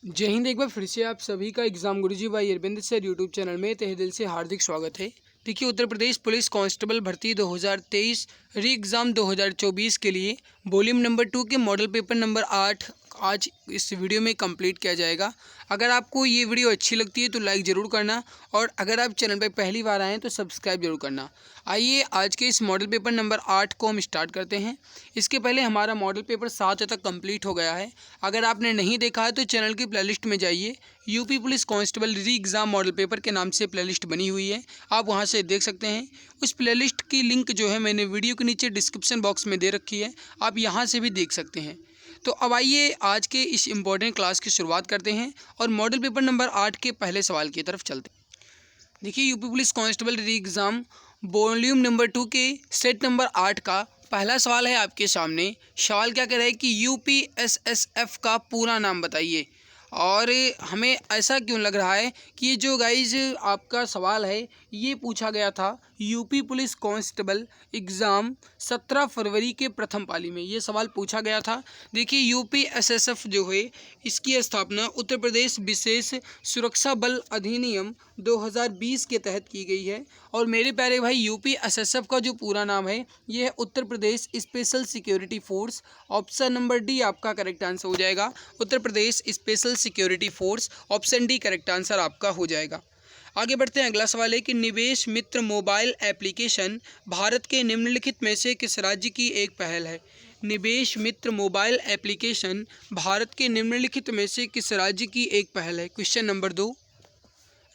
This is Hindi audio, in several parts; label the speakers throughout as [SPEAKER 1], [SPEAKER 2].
[SPEAKER 1] जय हिंद। एक बार फिर से आप सभी का एग्जाम गुरुजी भाई अरविंद सर यूट्यूब चैनल में तहे दिल से हार्दिक स्वागत है। देखिए, उत्तर प्रदेश पुलिस कांस्टेबल भर्ती 2023 री एग्ज़ाम 2024 के लिए वॉल्यूम नंबर 2 के मॉडल पेपर नंबर 8 आज इस वीडियो में कंप्लीट किया जाएगा। अगर आपको ये वीडियो अच्छी लगती है तो लाइक ज़रूर करना, और अगर आप चैनल पर पहली बार आएँ तो सब्सक्राइब जरूर करना। आइए आज के इस मॉडल पेपर नंबर 8 को हम स्टार्ट करते हैं। इसके पहले हमारा मॉडल पेपर 7 तक कंप्लीट हो गया है। अगर आपने नहीं देखा है तो चैनल की प्लेलिस्ट में जाइए, यूपी पुलिस कांस्टेबल री एग्ज़ाम मॉडल पेपर के नाम से प्लेलिस्ट बनी हुई है, आप वहां से देख सकते हैं। उस प्लेलिस्ट की लिंक जो है मैंने वीडियो के नीचे डिस्क्रिप्शन बॉक्स में दे रखी है, आप यहां से भी देख सकते हैं। तो अब आइए आज के इस इम्पोर्टेंट क्लास की शुरुआत करते हैं और मॉडल पेपर नंबर 8 के पहले सवाल की तरफ चलते हैं। देखिए, यूपी पुलिस कांस्टेबल री एग्ज़ाम वॉल्यूम नंबर 2 के सेट नंबर 8 का पहला सवाल है आपके सामने। सवाल क्या कह रहा है कि यूपीएसएसएफ का पूरा नाम बताइए। और हमें ऐसा क्यों लग रहा है कि ये जो गाइज आपका सवाल है ये पूछा गया था यूपी पुलिस कांस्टेबल एग्ज़ाम 17 फरवरी के प्रथम पाली में ये सवाल पूछा गया था। देखिए, यूपीएसएसएफ जो है इसकी स्थापना उत्तर प्रदेश विशेष सुरक्षा बल अधिनियम 2020 के तहत की गई है। और मेरे प्यारे भाई, यूपीएसएसएफ का जो पूरा नाम है ये है Uttar Pradesh special security force. Option number D आपका करेक्ट आंसर हो जाएगा, Uttar Pradesh special security force. Option D correct answer आपका हो जाएगा। आगे बढ़ते हैं। अगला सवाल है कि निवेश मित्र मोबाइल एप्लीकेशन भारत के निम्नलिखित में से किस राज्य की एक पहल है। निवेश मित्र मोबाइल एप्लीकेशन भारत के निम्नलिखित में से किस राज्य की एक पहल है। क्वेश्चन नंबर 2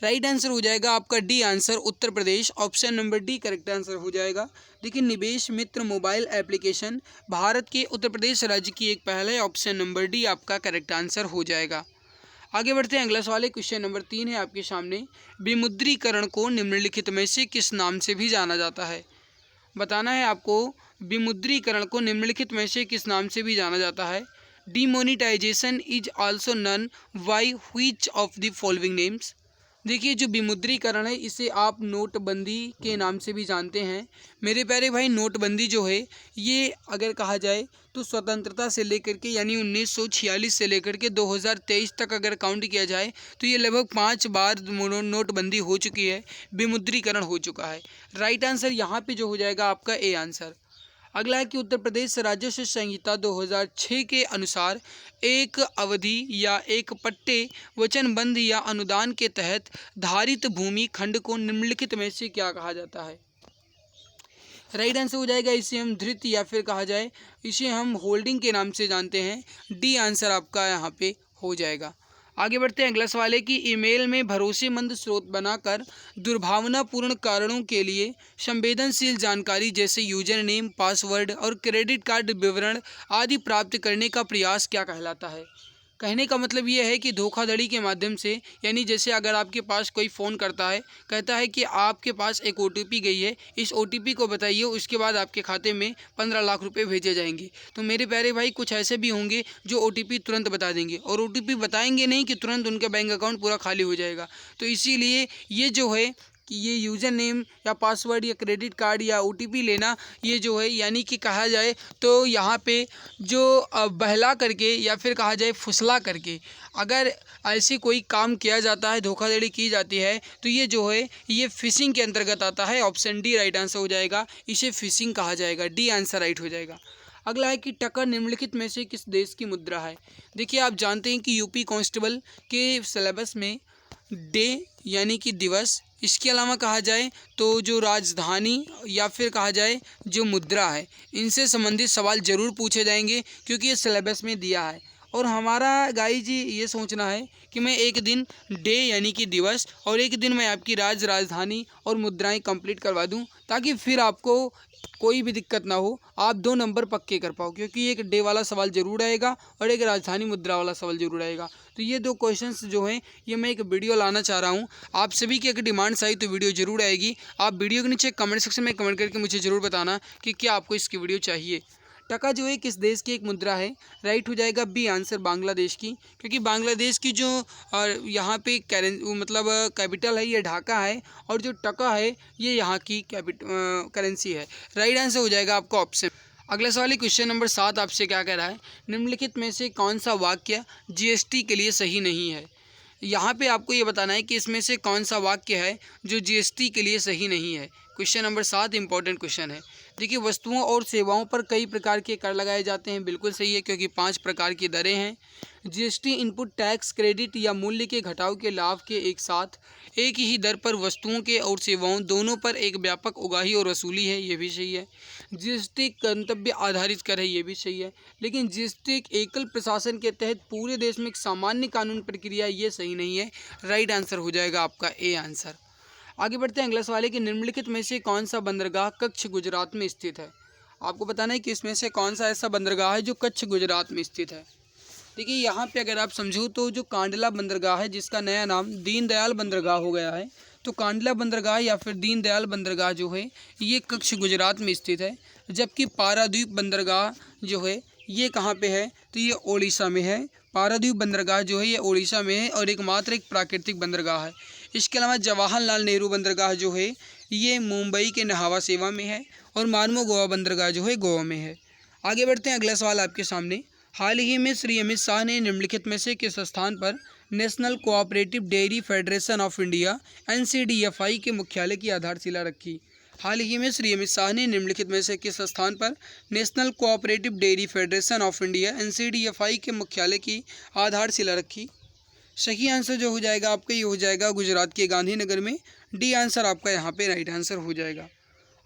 [SPEAKER 1] राइट आंसर हो जाएगा आपका D answer, Uttar Pradesh. Option number D correct answer हो जाएगा। देखिए, निवेश मित्र मोबाइल एप्लीकेशन भारत के उत्तर प्रदेश राज्य की एक पहल है। ऑप्शन नंबर डी आपका करेक्ट आंसर हो जाएगा। आगे बढ़ते हैं। अगला सवाल है क्वेश्चन नंबर 3 है आपके सामने। विमुद्रीकरण को निम्नलिखित में से किस नाम से भी जाना जाता है। बताना है आपको, विमुद्रीकरण को निम्नलिखित में से किस नाम से भी जाना जाता है। Demonetization is also known by which of the following names. देखिए, जो विमुद्रीकरण है इसे आप नोटबंदी के नाम से भी जानते हैं। मेरे प्यारे भाई, नोटबंदी जो है ये अगर कहा जाए तो स्वतंत्रता से लेकर के यानी 1946 से लेकर के 2023 तक अगर काउंट किया जाए तो ये लगभग 5 बार नोटबंदी हो चुकी है, विमुद्रीकरण हो चुका है। राइट आंसर यहाँ पे जो हो जाएगा आपका ए आंसर। अगला है कि उत्तर प्रदेश राजस्व संहिता 2006 के अनुसार एक अवधि या एक पट्टे वचनबंध या अनुदान के तहत धारित भूमि खंड को निम्नलिखित में से क्या कहा जाता है। राइट आंसर हो जाएगा, इसे हम धृत या फिर कहा जाए इसे हम होल्डिंग के नाम से जानते हैं। डी आंसर आपका यहाँ पे हो जाएगा। आगे बढ़ते हैं। अगला सवाल है कि ईमेल में भरोसेमंद स्रोत बनाकर दुर्भावनापूर्ण कारणों के लिए संवेदनशील जानकारी जैसे यूजर नेम, पासवर्ड और क्रेडिट कार्ड विवरण आदि प्राप्त करने का प्रयास क्या कहलाता है। कहने का मतलब ये है कि धोखाधड़ी के माध्यम से, यानी जैसे अगर आपके पास कोई फ़ोन करता है, कहता है कि आपके पास एक OTP गई है, इस OTP को बताइए, उसके बाद आपके खाते में 15 लाख रुपए भेजे जाएंगे। तो मेरे प्यारे भाई, कुछ ऐसे भी होंगे जो OTP तुरंत बता देंगे, और OTP बताएंगे नहीं कि तुरंत उनका बैंक अकाउंट पूरा खाली हो जाएगा। तो इसीलिए ये जो है कि ये यूज़र नेम या पासवर्ड या क्रेडिट कार्ड या OTP लेना, ये जो है यानी कि कहा जाए तो यहाँ पे जो बहला करके या फिर कहा जाए फुसला करके अगर ऐसे कोई काम किया जाता है, धोखाधड़ी की जाती है, तो ये जो है ये फिशिंग के अंतर्गत आता है। ऑप्शन डी राइट आंसर हो जाएगा, इसे फिशिंग कहा जाएगा। डी आंसर राइट हो जाएगा। अगला है कि टका निम्नलिखित में से किस देश की मुद्रा है। देखिए, आप जानते हैं कि यूपी कांस्टेबल के सिलेबस में डे यानी कि दिवस, इसके अलावा कहा जाए तो जो राजधानी या फिर कहा जाए जो मुद्रा है, इनसे संबंधित सवाल जरूर पूछे जाएंगे क्योंकि ये सिलेबस में दिया है। और हमारा गाइज ये सोचना है कि मैं एक दिन डे यानी कि दिवस और एक दिन मैं आपकी राजधानी और मुद्राएं कंप्लीट करवा दूं, ताकि फिर आपको कोई भी दिक्कत ना हो, आप 2 नंबर पक्के कर पाओ, क्योंकि एक डे वाला सवाल जरूर आएगा और एक राजधानी मुद्रा वाला सवाल जरूर आएगा। तो ये 2 क्वेश्चंस जो हैं ये मैं एक वीडियो लाना चाह रहा हूँ। आप सभी की अगर डिमांड्स आई तो वीडियो जरूर आएगी। आप वीडियो के नीचे कमेंट सेक्शन में कमेंट करके मुझे ज़रूर बताना कि क्या आपको इसकी वीडियो चाहिए। टका जो है किस देश की एक मुद्रा है। राइट हो जाएगा बी आंसर, बांग्लादेश की, क्योंकि बांग्लादेश की जो यहाँ पे मतलब कैपिटल है ये ढाका है, और जो टका है ये यहाँ की करेंसी है। राइट आंसर हो जाएगा आपका ऑप्शन। अगला सवाल है क्वेश्चन नंबर 7 आपसे क्या कह रहा है, निम्नलिखित में से कौन सा वाक्य जीएसटी के लिए सही नहीं है। यहाँ पे आपको ये बताना है कि इसमें से कौन सा वाक्य है जो जीएसटी के लिए सही नहीं है। क्वेश्चन नंबर 7 इंपॉर्टेंट क्वेश्चन है। देखिए, वस्तुओं और सेवाओं पर कई प्रकार के कर लगाए जाते हैं, बिल्कुल सही है, क्योंकि 5 प्रकार की दरें हैं। जीएसटी इनपुट टैक्स, क्रेडिट या मूल्य के घटाव के लाभ के एक साथ एक ही दर पर वस्तुओं के और सेवाओं दोनों पर एक व्यापक उगाही और वसूली है, ये भी सही है। जीएसटी गंतव्य आधारित कर है, ये भी सही है। लेकिन जीएसटी एक एकल प्रशासन के तहत पूरे देश में एक सामान्य कानून प्रक्रिया, ये सही नहीं है। राइट आंसर हो जाएगा आपका ए आंसर। आगे बढ़ते हैं। अगला सवाल है कि निम्नलिखित में से कौन सा बंदरगाह कच्छ गुजरात में स्थित है। आपको बताना है कि इसमें से कौन सा ऐसा बंदरगाह है जो कच्छ गुजरात में स्थित है। देखिए, यहाँ पे अगर आप समझो तो जो कांडला बंदरगाह है, जिसका नया नाम दीनदयाल बंदरगाह हो गया है, तो कांडला बंदरगाह या फिर दीनदयाल बंदरगाह जो है ये कच्छ गुजरात में स्थित है। जबकि पारादीप बंदरगाह जो है ये कहाँ पे है, तो ये ओडिशा में है। पारादीप बंदरगाह जो है ये ओडिशा में है और एकमात्र एक प्राकृतिक बंदरगाह है। इसके अलावा जवाहरलाल नेहरू बंदरगाह जो है ये मुंबई के नहावा सेवा में है और मार्मो गोवा बंदरगाह जो है गोवा में है। आगे बढ़ते हैं। अगला सवाल आपके सामने, हाल ही में श्री अमित शाह ने निम्नलिखित में से किस स्थान पर national cooperative dairy federation of India NCDFI के मुख्यालय की आधारशिला रखी। हाल ही में श्री अमित शाह ने निम्नलिखित में से किस स्थान पर national cooperative dairy federation of India NCDFI के मुख्यालय की आधारशिला रखी। सही आंसर जो हो जाएगा आपका ये हो जाएगा गुजरात के गांधीनगर में। डी आंसर आपका यहाँ पे राइट आंसर हो जाएगा।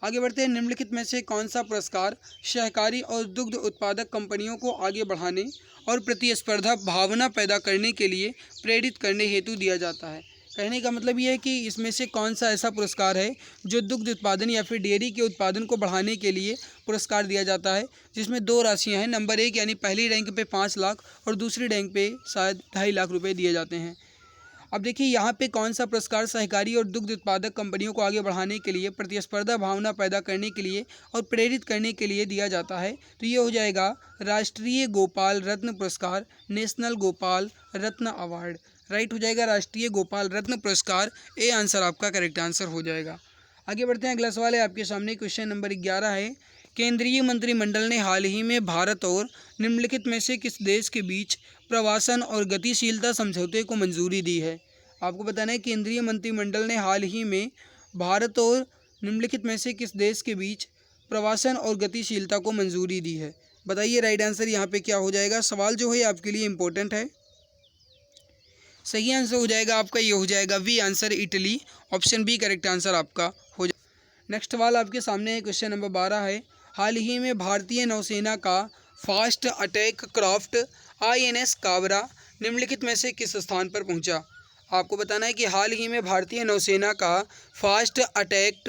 [SPEAKER 1] आगे बढ़ते हैं। निम्नलिखित में से कौन सा पुरस्कार सहकारी और दुग्ध उत्पादक कंपनियों को आगे बढ़ाने और प्रतिस्पर्धा भावना पैदा करने के लिए प्रेरित करने हेतु दिया जाता है। कहने का मतलब ये है कि इसमें से कौन सा ऐसा पुरस्कार है जो दुग्ध उत्पादन या फिर डेयरी के उत्पादन को बढ़ाने के लिए पुरस्कार दिया जाता है, जिसमें 2 राशियां हैं। नंबर 1 यानी पहली रैंक पे 5 लाख और दूसरी रैंक पे शायद 2.5 लाख रुपए दिए जाते हैं। अब देखिए, यहाँ पे कौन सा पुरस्कार सहकारी और दुग्ध उत्पादक कंपनियों को आगे बढ़ाने के लिए, प्रतिस्पर्धा भावना पैदा करने के लिए और प्रेरित करने के लिए दिया जाता है, तो ये हो जाएगा राष्ट्रीय गोपाल रत्न पुरस्कार, नेशनल गोपाल रत्न अवार्ड। राइट हो जाएगा राष्ट्रीय गोपाल रत्न पुरस्कार। ए आंसर आपका करेक्ट आंसर हो जाएगा। आगे बढ़ते हैं। अगला सवाल है आपके सामने, क्वेश्चन नंबर 11 है, केंद्रीय मंत्रिमंडल ने हाल ही में भारत और निम्नलिखित में से किस देश के बीच प्रवासन और गतिशीलता समझौते को मंजूरी दी है। आपको बताना है केंद्रीय मंत्रिमंडल ने हाल ही में भारत और निम्नलिखित में से किस देश के बीच प्रवासन और गतिशीलता को मंजूरी दी है। बताइए राइट आंसर यहाँ पे क्या हो जाएगा। सवाल जो है आपके लिए इम्पोर्टेंट है। सही आंसर हो जाएगा आपका ये हो जाएगा B answer, Italy. Option B correct answer आपका हो जाएगा। नेक्स्ट सवाल आपके सामने है, क्वेश्चन नंबर 12 है, हाल ही में भारतीय नौसेना का fast attack craft INS Kabra निम्नलिखित में से किस स्थान पर पहुंचा। आपको बताना है कि हाल ही में भारतीय नौसेना का fast attack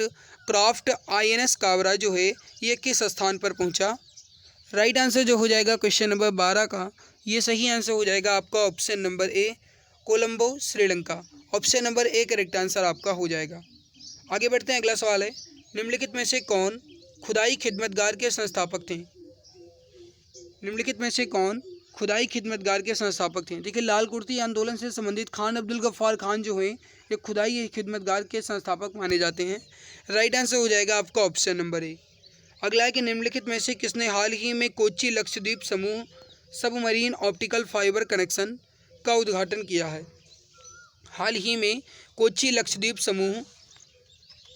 [SPEAKER 1] craft INS Kabra जो है ये किस स्थान पर पहुंचा। राइट आंसर जो हो जाएगा क्वेश्चन नंबर 12 का ये सही आंसर हो जाएगा आपका option number A, Colombo Sri Lanka. Option number A correct answer आपका हो जाएगा। आगे बढ़ते हैं। अगला सवाल है, निम्नलिखित में से कौन खुदाई खिदमतगार के संस्थापक थे। निम्नलिखित में से कौन खुदाई खिदमतगार के संस्थापक थे। देखिए, लाल कुर्ती आंदोलन से संबंधित खान अब्दुल गफ्फार खान जो है ये खुदाई खिदमतगार के संस्थापक माने जाते हैं। राइट आंसर हो जाएगा आपका ऑप्शन नंबर ए। अगला है कि निम्नलिखित में से किसने हाल ही में कोच्चि लक्षद्वीप समूह सबमरीन ऑप्टिकल फाइबर कनेक्शन का उद्घाटन किया है। हाल ही में कोच्चि लक्षद्वीप समूह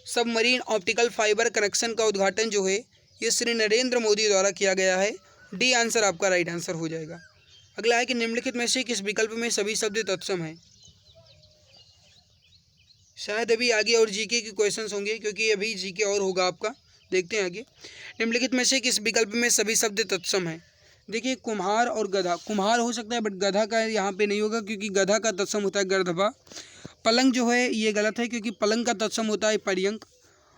[SPEAKER 1] सबमरीन ऑप्टिकल फाइबर कनेक्शन का उद्घाटन जो है ये श्री नरेंद्र मोदी द्वारा किया गया है। डी आंसर आपका राइट आंसर हो जाएगा। अगला है कि निम्नलिखित में से किस विकल्प में सभी शब्द तत्सम हैं। शायद अभी आगे और जीके के क्वेश्चंस होंगे, क्योंकि अभी जीके और होगा आपका। देखते हैं आगे। निम्नलिखित में से किस विकल्प में सभी शब्द तत्सम हैं। देखिए, कुम्हार और गधा, कुम्हार हो सकता है बट गधा का यहाँ पे नहीं होगा, क्योंकि गधा का तत्सम होता है गर्दभा। पलंग जो है ये गलत है, क्योंकि पलंग का तत्सम होता है पर्यंक।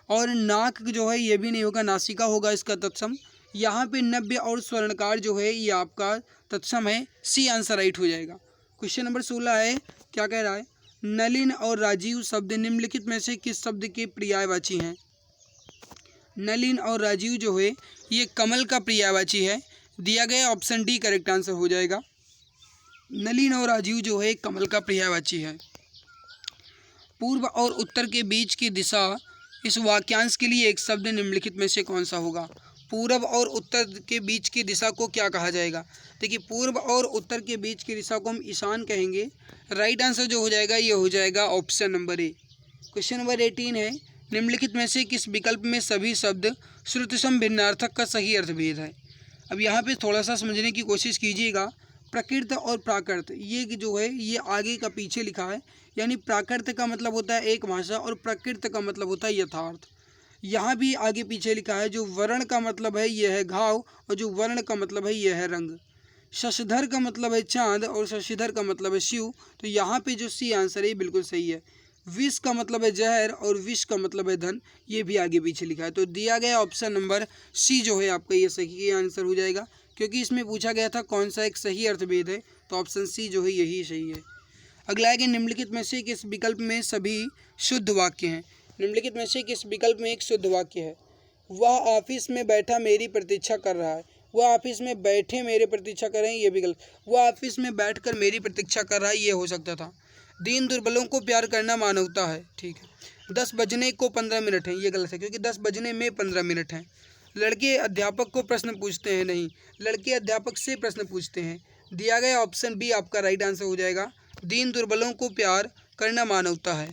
[SPEAKER 1] और नाक जो है ये भी नहीं होगा, नासिका होगा इसका तत्सम। यहाँ पे नव्य और स्वर्णकार जो है ये आपका तत्सम है। सी आंसर राइट हो जाएगा। क्वेश्चन नंबर 16 है, क्या कह रहा है, नलिन और राजीव शब्द निम्नलिखित में से किस शब्द के पर्यायवाची हैं। नलिन और राजीव जो है ये कमल का पर्यायवाची है। दिया गया ऑप्शन डी करेक्ट आंसर हो जाएगा। नलिन और राजीव जो है कमल का पर्यायवाची है। पूर्व और उत्तर के बीच की दिशा, इस वाक्यांश के लिए एक शब्द निम्नलिखित में से कौन सा होगा। पूर्व और उत्तर के बीच की दिशा को क्या कहा जाएगा? देखिए, पूर्व और उत्तर के बीच की दिशा को हम ईशान कहेंगे। राइट आंसर जो हो जाएगा ये हो जाएगा option number A. Question number 18 है, निम्नलिखित में से किस विकल्प में सभी शब्द श्रुतिसम भिन्नार्थक का सही अर्थभेद है? अब यहाँ पे थोड़ा सा समझने की कोशिश कीजिएगा। प्रकृत और प्राकृत ये जो है ये आगे का पीछे लिखा है, यानी प्राकृत का मतलब होता है एक भाषा और प्रकृत का मतलब होता है यथार्थ। यहाँ भी आगे पीछे लिखा है, जो वर्ण का मतलब है यह है घाव और जो वर्ण का मतलब है यह है रंग। शशधर का मतलब है चांद और शशिधर का मतलब है शिव, तो यहाँ पे जो सी आंसर है ये बिल्कुल सही है। विष का मतलब है जहर और विष का मतलब है धन, ये भी आगे पीछे लिखा है। तो दिया गया ऑप्शन नंबर सी जो है आपका ये सही आंसर हो जाएगा, क्योंकि इसमें पूछा गया था कौन सा एक सही अर्थभेद है, तो ऑप्शन सी जो है यही सही है। अगला है कि निम्नलिखित में से किस विकल्प में सभी शुद्ध वाक्य हैं? निम्नलिखित में से किस विकल्प में एक शुद्ध वाक्य है? वह ऑफिस में बैठा मेरी प्रतीक्षा कर रहा है। वह ऑफिस में बैठे मेरे प्रतीक्षा कर रहे हैं, ये विकल्प। वह ऑफिस में बैठकर मेरी प्रतीक्षा कर रहा है, ये हो सकता था। दीन दुर्बलों को प्यार करना मानवता है, ठीक है। 10 बजने को 15 मिनट है, ये गलत है, क्योंकि 10 बजने में 15 मिनट हैं। लड़के अध्यापक को प्रश्न पूछते हैं, नहीं, लड़के अध्यापक से प्रश्न पूछते हैं। दिया गया ऑप्शन बी आपका राइट आंसर हो जाएगा। दीन दुर्बलों को प्यार करना मानवता है।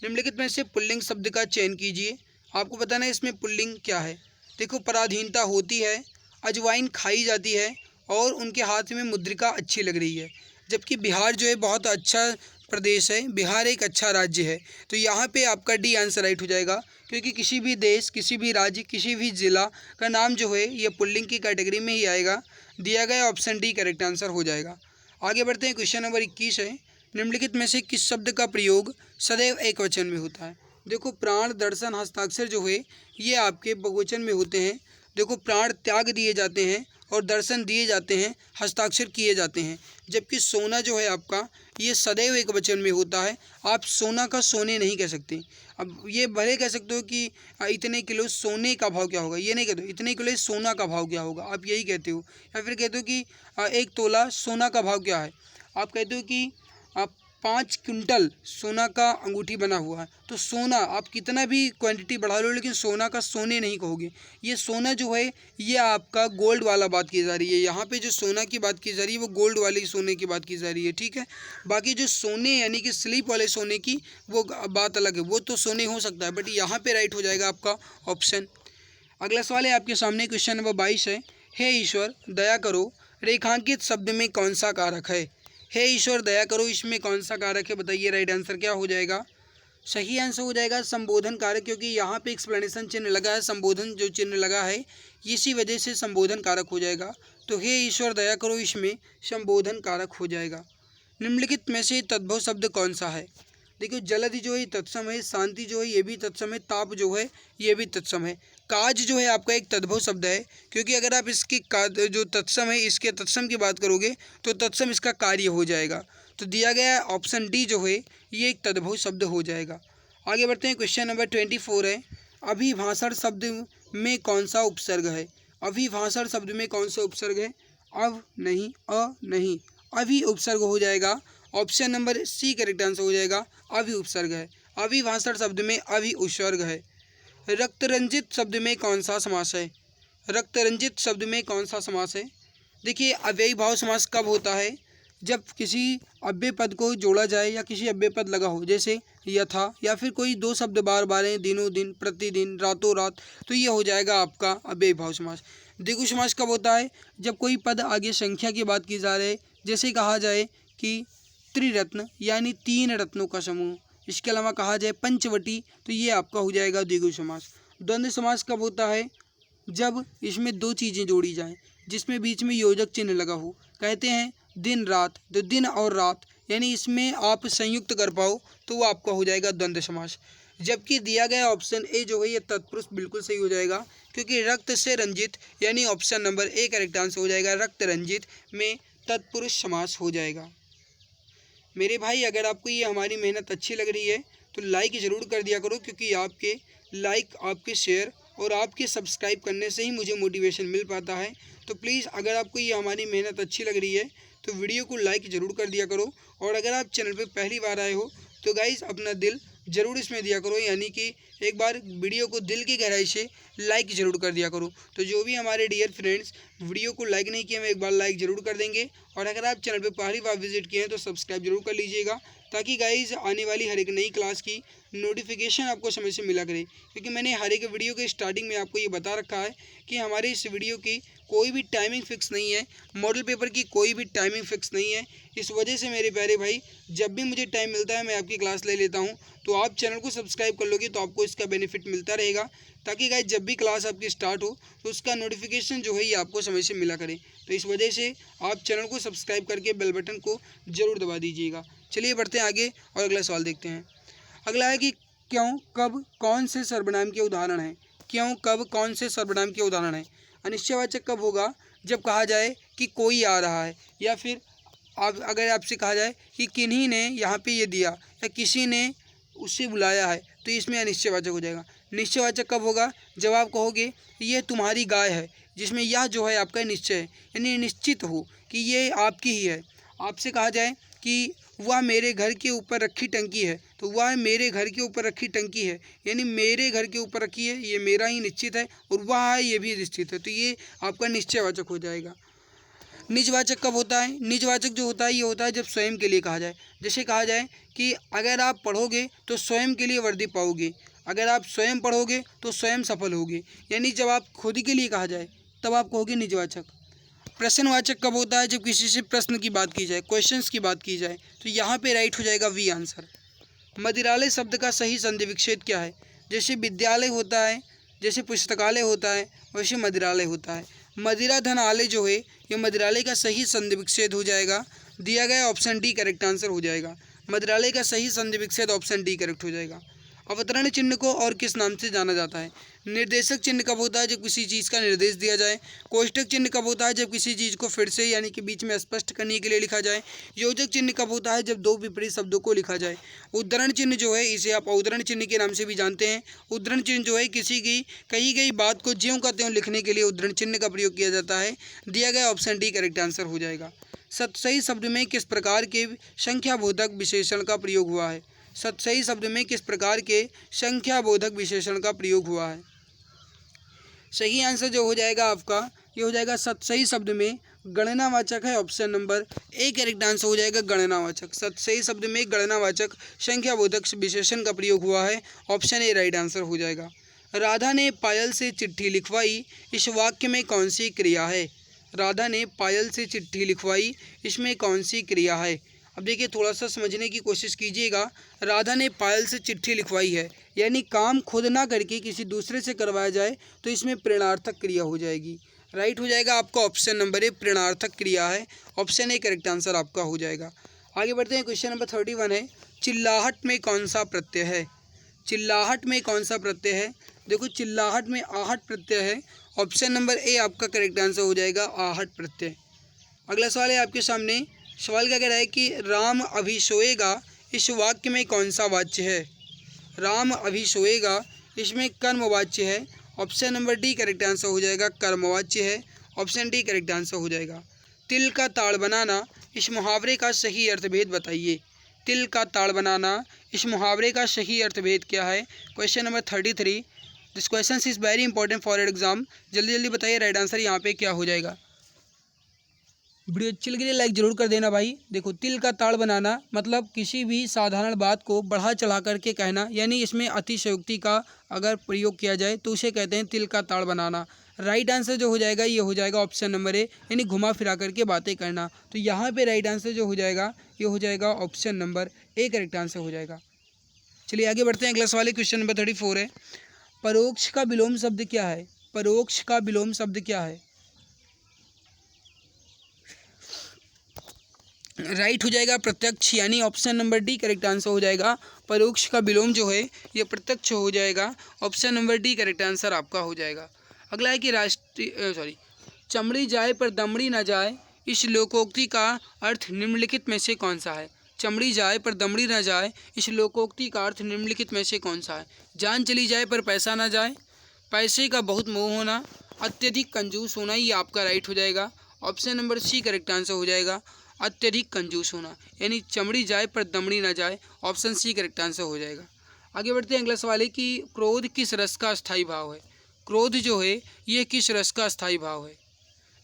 [SPEAKER 1] निम्नलिखित में से पुल्लिंग शब्द का चयन कीजिए। आपको बताना है इसमें पुल्लिंग क्या है। देखो, पराधीनता होती है, अजवाइन खाई जाती है और उनके हाथ में मुद्रिका अच्छी लग रही है। जबकि बिहार जो है बहुत अच्छा प्रदेश है, बिहार एक अच्छा राज्य है, तो यहाँ पे आपका डी आंसर राइट हो जाएगा, क्योंकि किसी भी देश, किसी भी राज्य, किसी भी जिला का नाम जो है ये पुल्लिंग की कैटेगरी में ही आएगा। दिया गया ऑप्शन डी करेक्ट आंसर हो जाएगा। आगे बढ़ते हैं, क्वेश्चन नंबर 21 है, निम्नलिखित में से किस शब्द का प्रयोग सदैव एक वचन में होता है? देखो, प्राण, दर्शन, हस्ताक्षर जो है ये आपके बहुवचन में होते हैं। देखो, प्राण त्याग दिए जाते हैं और दर्शन दिए जाते हैं, हस्ताक्षर किए जाते हैं। जबकि सोना जो है आपका ये सदैव एक वचन में होता है। आप सोना का सोने नहीं कह सकते। अब ये भले कह सकते हो कि इतने किलो सोने का भाव क्या होगा, ये नहीं कहते हो इतने किलो सोना का भाव क्या होगा, आप यही कहते हो। या फिर कहते हो कि 1 तोला सोना का भाव क्या है, आप कहते हो कि 5 क्विंटल सोना का अंगूठी बना हुआ है। तो सोना आप कितना भी क्वांटिटी बढ़ा लो, लेकिन सोना का सोने नहीं कहोगे। ये सोना जो है ये आपका गोल्ड वाला बात की जा रही है। यहाँ पे जो सोना की बात की जा रही है वो गोल्ड वाले सोने की बात की जा रही है, ठीक है। बाकी जो सोने यानी कि स्लीप वाले सोने की वो बात अलग है, वो तो सोने हो सकता है, बट यहाँ पे राइट हो जाएगा आपका ऑप्शन। अगला सवाल है आपके सामने, क्वेश्चन नंबर 22 है, हे ईश्वर दया करो रेखांकित शब्द में कौन सा कारक है? हे ईश्वर दया करो, इसमें कौन सा कारक है बताइए। राइट आंसर क्या हो जाएगा? सही आंसर हो जाएगा संबोधन कारक, क्योंकि यहाँ पे एक्सप्लेनेशन चिन्ह लगा है, संबोधन जो चिन्ह लगा है इसी वजह से संबोधन कारक हो जाएगा। तो हे ईश्वर दया करो इसमें संबोधन कारक हो जाएगा। निम्नलिखित में से तद्भव शब्द कौन सा है? देखिए, जलधि जो है तत्सम है, शांति जो है ये भी तत्सम है, ताप जो है ये भी तत्सम है। काज जो है आपका एक तद्भव शब्द है, क्योंकि अगर आप इसकी जो तत्सम है इसके तत्सम की बात करोगे तो तत्सम इसका कार्य हो जाएगा। तो दिया गया ऑप्शन डी जो है ये एक तद्भव शब्द हो जाएगा। आगे बढ़ते हैं, क्वेश्चन नंबर 24 है, अभिभाषण शब्द में कौन सा उपसर्ग है? अभिभाषण शब्द में कौन सा उपसर्ग है? अव नहीं, अ नहीं, अभि उपसर्ग हो जाएगा। Option number C correct answer हो जाएगा, अभि उपसर्ग है। अभिभाषण शब्द में अभि उपसर्ग है। रक्तरंजित शब्द में कौन सा समास है? रक्तरंजित शब्द में कौन सा समास है? देखिए, अव्ययी भाव समास कब होता है? जब किसी अव्यय पद को जोड़ा जाए या किसी अव्यय पद लगा हो, जैसे यथा, या फिर कोई दो शब्द बार बार हैं, दिनों दिन, प्रतिदिन, रातों रात, तो ये हो जाएगा आपका अव्ययी भाव समास। द्विगु समास कब होता है? जब कोई पद आगे संख्या की बात की जा रही है, जैसे कहा जाए कि त्रिरत्न यानी 3 रत्नों का समूह, इसके अलावा कहा जाए पंचवटी, तो ये आपका हो जाएगा द्विगु समास। द्वंद्व समास कब होता है? जब इसमें 2 चीज़ें जोड़ी जाएं, जिसमें बीच में योजक चिन्ह लगा हो। कहते हैं दिन रात, तो दिन और रात यानी इसमें आप संयुक्त कर पाओ तो वो आपका हो जाएगा द्वंद्व समास। जबकि दिया गया ऑप्शन ए जो है ये तत्पुरुष बिल्कुल सही हो जाएगा, क्योंकि रक्त से रंजित यानी option number A correct answer हो जाएगा। रक्त रंजित में तत्पुरुष समास हो जाएगा। मेरे भाई, अगर आपको ये हमारी मेहनत अच्छी लग रही है तो लाइक ज़रूर कर दिया करो, क्योंकि आपके लाइक, आपके शेयर और आपके सब्सक्राइब करने से ही मुझे मोटिवेशन मिल पाता है। तो प्लीज़, अगर आपको ये हमारी मेहनत अच्छी लग रही है तो वीडियो को लाइक ज़रूर कर दिया करो। और अगर आप चैनल पे पहली बार आए हो तो गाइज़ अपना दिल ज़रूर इसमें दिया करो, यानी कि एक बार वीडियो को दिल की गहराई से लाइक ज़रूर कर दिया करो। तो जो भी हमारे डियर फ्रेंड्स वीडियो को लाइक नहीं किया, मैं एक बार लाइक ज़रूर कर देंगे, और अगर आप चैनल पर पहली बार विजिट किए हैं तो सब्सक्राइब जरूर कर लीजिएगा, ताकि गाइज आने वाली हर एक नई क्लास की नोटिफिकेशन आपको समय से मिला करे। क्योंकि मैंने हर एक वीडियो के स्टार्टिंग में आपको ये बता रखा है कि हमारे इस वीडियो की कोई भी टाइमिंग फिक्स नहीं है, मॉडल पेपर की कोई भी टाइमिंग फिक्स नहीं है। इस वजह से मेरे प्यारे भाई, जब भी मुझे टाइम मिलता है मैं आपकी क्लास ले लेता हूँ। तो आप चैनल को सब्सक्राइब कर लोगे तो आपको इसका बेनिफिट मिलता रहेगा, ताकि गाइज जब भी क्लास आपकी स्टार्ट हो तो उसका नोटिफिकेशन जो है ये आपको समय से मिला करे। तो इस वजह से आप चैनल को सब्सक्राइब करके बेल बटन को ज़रूर दबा दीजिएगा। चलिए बढ़ते हैं आगे और अगला सवाल देखते हैं। अगला है कि क्यों, कब, कौन से सर्वनाम के उदाहरण हैं। क्यों, कब, कौन से सर्वनाम के उदाहरण हैं। अनिश्चयवाचक कब होगा, जब कहा जाए कि कोई आ रहा है, या फिर अगर आपसे कहा जाए कि किन्हीं ने यहाँ पे ये दिया, या किसी ने उससे बुलाया है, तो इसमें अनिश्चयवाचक हो जाएगा। निश्चयवाचक कब होगा, जब आप कहोगे ये तुम्हारी गाय है, जिसमें यह जो है आपका निश्चय है, यानी निश्चित हो कि ये आपकी ही है। आपसे कहा जाए कि वह मेरे घर के ऊपर रखी टंकी है, तो वह मेरे घर के ऊपर रखी टंकी है, यानी मेरे घर के ऊपर रखी है, ये मेरा ही निश्चित है, और वह है ये भी निश्चित है, तो ये आपका निश्चयवाचक हो जाएगा। निजवाचक कब होता है। निजवाचक जो होता है ये होता है जब स्वयं के लिए कहा जाए। जैसे कहा जाए कि अगर आप पढ़ोगे तो स्वयं के लिए वर्दी पाओगे, अगर आप स्वयं पढ़ोगे तो स्वयं सफल होगे, यानी जब आप खुद के लिए कहा जाए तब आप कहोगे निजवाचक। प्रश्नवाचक कब होता है, जब किसी से प्रश्न की बात की जाए, क्वेश्चंस की बात की जाए, तो यहाँ पे राइट हो जाएगा वी आंसर। मदिरालय शब्द का सही संधि विच्छेद क्या है। जैसे विद्यालय होता है, जैसे पुस्तकालय होता है, वैसे मदिरालय होता है। मदिरा धन आलय जो है ये मदिरालय का सही संधि विच्छेद हो जाएगा। दिया गया ऑप्शन डी करेक्ट आंसर हो जाएगा। मदिरालय का सही संधि विच्छेद ऑप्शन डी करेक्ट हो जाएगा। अवतरण चिन्ह को और किस नाम से जाना जाता है। निर्देशक चिन्ह कब होता है, जब किसी चीज़ का निर्देश दिया जाए। कोष्टक चिन्ह कब होता है, जब किसी चीज़ को फिर से यानी कि बीच में स्पष्ट करने के लिए लिखा जाए। योजक चिन्ह कब होता है, जब दो विपरीत शब्दों को लिखा जाए। उद्धरण चिन्ह जो है इसे आप अवतरण चिन्ह के नाम से भी जानते हैं। उद्धरण चिन्ह जो है किसी की कही गई बात को ज्यों का त्यों लिखने के लिए उद्धरण चिन्ह का प्रयोग किया जाता है। दिया गया ऑप्शन डी करेक्ट आंसर हो जाएगा। सही शब्द में किस प्रकार के संख्याबोधक विशेषण का प्रयोग हुआ है। सही शब्द में किस प्रकार के संख्याबोधक विशेषण का प्रयोग हुआ है। सही आंसर जो हो जाएगा आपका ये हो जाएगा सही शब्द में गणनावाचक है, option number A correct answer हो जाएगा गणनावाचक। सही शब्द में गणनावाचक संख्याबोधक विशेषण का प्रयोग हुआ है, ऑप्शन ए राइट आंसर हो जाएगा। राधा ने पायल से चिट्ठी लिखवाई, इस वाक्य में कौन सी क्रिया है। राधा ने पायल से चिट्ठी लिखवाई, इसमें कौन सी क्रिया है। अब देखिए थोड़ा सा समझने की कोशिश कीजिएगा। राधा ने पायल से चिट्ठी लिखवाई है, यानी काम खुद ना करके किसी दूसरे से करवाया जाए, तो इसमें प्रेरणार्थक क्रिया हो जाएगी। राइट हो जाएगा आपका ऑप्शन नंबर ए प्रेरणार्थक क्रिया है, ऑप्शन ए करेक्ट आंसर आपका हो जाएगा। आगे बढ़ते हैं, क्वेश्चन नंबर 31 है चिल्लाहट में कौन सा प्रत्यय है। चिल्लाहट में कौन सा प्रत्यय है। देखो चिल्लाहट में आहट प्रत्यय है, ऑप्शन नंबर ए आपका करेक्ट आंसर हो जाएगा आहट प्रत्यय। अगला सवाल है आपके सामने। सवाल क्या कह रहा है कि राम अभी सोएगा, इस वाक्य में कौन सा वाच्य है। राम अभी सोएगा, इसमें कर्मवाच्य है, option number D correct answer हो जाएगा कर्मवाच्य है, ऑप्शन डी करेक्ट आंसर हो जाएगा। तिल का ताड़ बनाना, इस मुहावरे का सही अर्थभेद बताइए। तिल का ताड़ बनाना, इस मुहावरे का सही अर्थभेद क्या है। Question number 33। This question is very important for exam. जल्दी जल्दी बताइए राइट आंसर यहाँ पे क्या हो जाएगा। वीडियो अच्छी लगी लाइक जरूर कर देना भाई। देखो तिल का ताड़ बनाना मतलब किसी भी साधारण बात को बढ़ा चढ़ा करके कहना, यानी इसमें अतिशयोक्ति का अगर प्रयोग किया जाए तो उसे कहते हैं तिल का ताड़ बनाना। राइट आंसर जो हो जाएगा ये हो जाएगा ऑप्शन नंबर ए, यानी घुमा फिरा करके बातें करना। तो यहाँ पे राइट आंसर जो हो जाएगा ये हो जाएगा option number A correct answer हो जाएगा। चलिए आगे बढ़ते हैं, अगला सवाल है क्वेश्चन नंबर 34 है परोक्ष का विलोम शब्द क्या है। परोक्ष का विलोम शब्द क्या है। राइट हो जाएगा प्रत्यक्ष, यानी option number D correct answer हो जाएगा। परोक्ष का विलोम जो है ये प्रत्यक्ष हो जाएगा, option number D correct answer आपका हो जाएगा। अगला है कि चमड़ी जाए पर दमड़ी ना जाए, इस लोकोक्ति का अर्थ निम्नलिखित में से कौन सा है। चमड़ी जाए पर दमड़ी ना जाए, इस लोकोक्ति का अर्थ निम्नलिखित में से कौन सा है। जान चली जाए पर पैसा ना जाए, पैसे का बहुत मोह होना, अत्यधिक कंजूस होना, ये आपका राइट हो जाएगा, option number C correct answer हो जाएगा अत्यधिक कंजूस होना, यानी चमड़ी जाए पर दमड़ी ना जाए, ऑप्शन सी करेक्ट आंसर हो जाएगा। आगे बढ़ते हैं अगला सवाल है कि क्रोध किस रस का स्थायी भाव है। क्रोध जो है ये किस रस का स्थायी भाव है।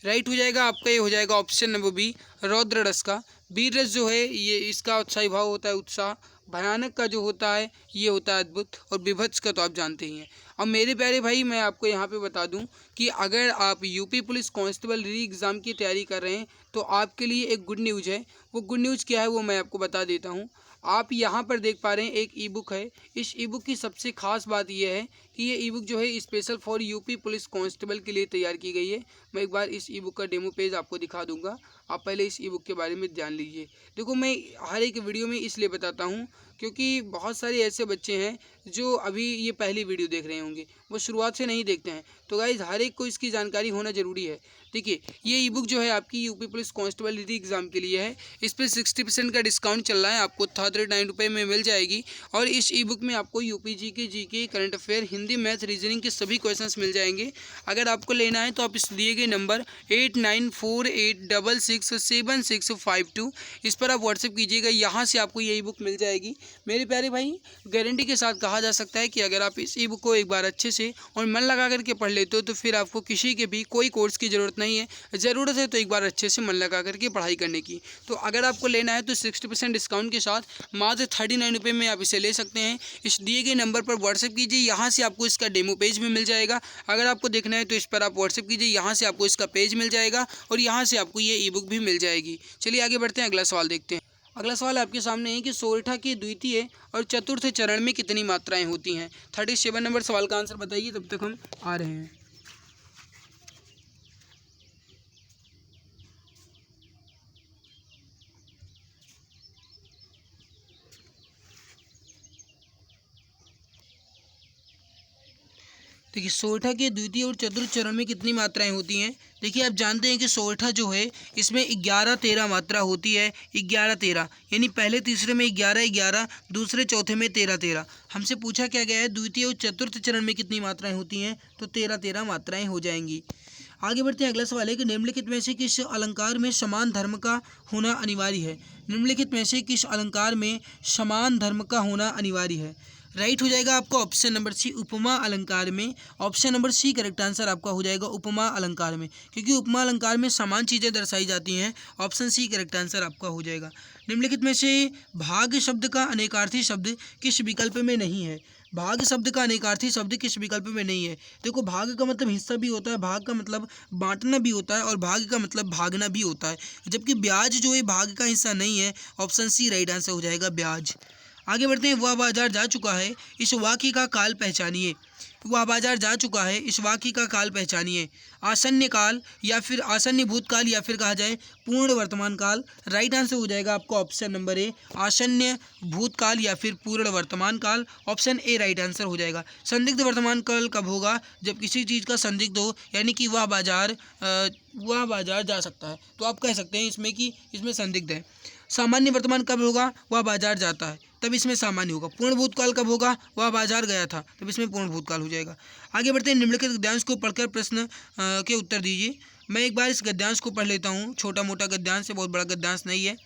[SPEAKER 1] राइट हो जाएगा आपका, ये हो जाएगा ऑप्शन नंबर बी, रौद्र रस का। वीर रस जो है ये इसका स्थायी भाव होता है उत्साह। भयानक का जो होता है ये होता है अद्भुत, और विभत्स का तो आप जानते ही हैं। अब मेरे प्यारे भाई मैं आपको यहाँ पे बता दूं कि अगर आप यूपी पुलिस कांस्टेबल री एग्ज़ाम की तैयारी कर रहे हैं तो आपके लिए एक गुड न्यूज़ है। वो गुड न्यूज़ क्या है वो मैं आपको बता देता हूँ। आप यहाँ पर देख पा रहे हैं एक ई बुक है। इस ई बुक की सबसे खास बात यह है कि ये ई बुक जो है special for UP police constable के लिए तैयार की गई है। मैं एक बार इस ई बुक का डेमो पेज आपको दिखा दूंगा, आप पहले इस ई बुक के बारे में जान लीजिए। देखो मैं हर एक वीडियो में इसलिए बताता हूँ क्योंकि बहुत सारे ऐसे बच्चे हैं जो अभी ये पहली वीडियो देख रहे होंगे, वो शुरुआत से नहीं देखते हैं। तो गाइज हर एक को इसकी जानकारी होना ज़रूरी है। देखिए ये ई बुक जो है आपकी यूपी पुलिस कांस्टेबल री एग्ज़ाम के लिए है। इस पर 60% का डिस्काउंट चल रहा है, आपको 39 रुपये में मिल जाएगी। और इस ई बुक में आपको UP GK current affair, Hindi, math, reasoning के सभी क्वेश्चंस मिल जाएंगे। अगर आपको लेना है तो आप इस दिए गए नंबर 8948667652 इस पर आप व्हाट्सएप कीजिएगा, यहाँ से आपको ये ई बुक मिल जाएगी। मेरे प्यारे भाई गारंटी के साथ कहा जा सकता है कि अगर आप इस ई बुक को एक बार अच्छे से और मन लगा करके पढ़ लेते हो तो फिर आपको किसी के भी कोई कोर्स की ज़रूरत नहीं है। ज़रूरत है तो एक बार अच्छे से मन लगा करके पढ़ाई करने की। तो अगर आपको लेना है तो 60% डिस्काउंट के साथ मात्र 39 रुपये में आप इसे ले सकते हैं। इस दिए गए नंबर पर व्हाट्सएप कीजिए, यहाँ से आपको इसका डेमो पेज भी मिल जाएगा। अगर आपको देखना है तो इस पर आप व्हाट्सएप कीजिए, यहाँ से आपको इसका पेज मिल जाएगा और यहाँ से आपको ये ई बुक भी मिल जाएगी। चलिए आगे बढ़ते हैं, अगला सवाल देखते हैं। अगला सवाल आपके सामने है कि सोरठा के द्वितीय और चतुर्थ चरण में कितनी मात्राएं होती हैं। 37 नंबर सवाल का आंसर बताइए, तब तक हम आ रहे हैं। देखिए सोरठा के द्वितीय और चतुर्थ चरण में कितनी मात्राएं होती हैं। देखिए आप जानते हैं कि सोरठा जो है इसमें 11-13 मात्रा होती है। 11-13 यानी पहले तीसरे में 11-11, दूसरे चौथे में 13-13। हमसे पूछा क्या गया है द्वितीय और चतुर्थ चरण में कितनी मात्राएं होती हैं, तो 13-13 मात्राएं हो जाएंगी। आगे बढ़ते हैं, अगला सवाल है कि निम्नलिखित में से किस अलंकार में समान धर्म का होना अनिवार्य है। निम्नलिखित में से किस अलंकार में समान धर्म का होना अनिवार्य है। राइट हो जाएगा आपका ऑप्शन नंबर सी, उपमा अलंकार में। Option number C correct answer आपका हो जाएगा उपमा अलंकार में, क्योंकि उपमा अलंकार में समान चीज़ें दर्शाई जाती हैं। ऑप्शन सी करेक्ट आंसर आपका हो जाएगा। निम्नलिखित में से भाग शब्द का अनेकार्थी शब्द किस विकल्प में नहीं है। भाग शब्द का अनेकार्थी शब्द किस विकल्प में नहीं है। देखो भाग का मतलब हिस्सा भी होता है, भाग का मतलब बांटना भी होता है, और भाग का मतलब भागना भी होता है, जबकि ब्याज जो है भाग का हिस्सा नहीं है। ऑप्शन सी राइट आंसर हो जाएगा ब्याज। आगे बढ़ते हैं, वह बाजार जा चुका है, इस वाक्य का काल पहचानिए। वह बाजार जा चुका है, इस वाक्य का काल पहचानिए। आसन्न काल या फिर आसन्न भूतकाल या फिर कहा जाए पूर्ण वर्तमान काल। राइट आंसर हो जाएगा आपका ऑप्शन नंबर ए, आसन्न भूतकाल या फिर पूर्ण वर्तमान काल। ऑप्शन ए राइट आंसर हो जाएगा। संदिग्ध वर्तमान काल कब होगा, जब किसी चीज़ का संदिग्ध हो, यानी कि वह बाजार जा सकता है, तो आप कह सकते हैं इसमें कि इसमें संदिग्ध है। सामान्य वर्तमान कब होगा, वह बाजार जाता है, तब इसमें सामान्य होगा। पूर्ण भूतकाल कब होगा, वह बाजार गया था, तब इसमें पूर्ण भूतकाल हो जाएगा। आगे बढ़ते हैं, निम्नलिखित गद्यांश को पढ़कर प्रश्न के उत्तर दीजिए। मैं एक बार इस गद्यांश को पढ़ लेता हूँ, छोटा मोटा गद्यांश है, बहुत बड़ा गद्यांश नहीं है।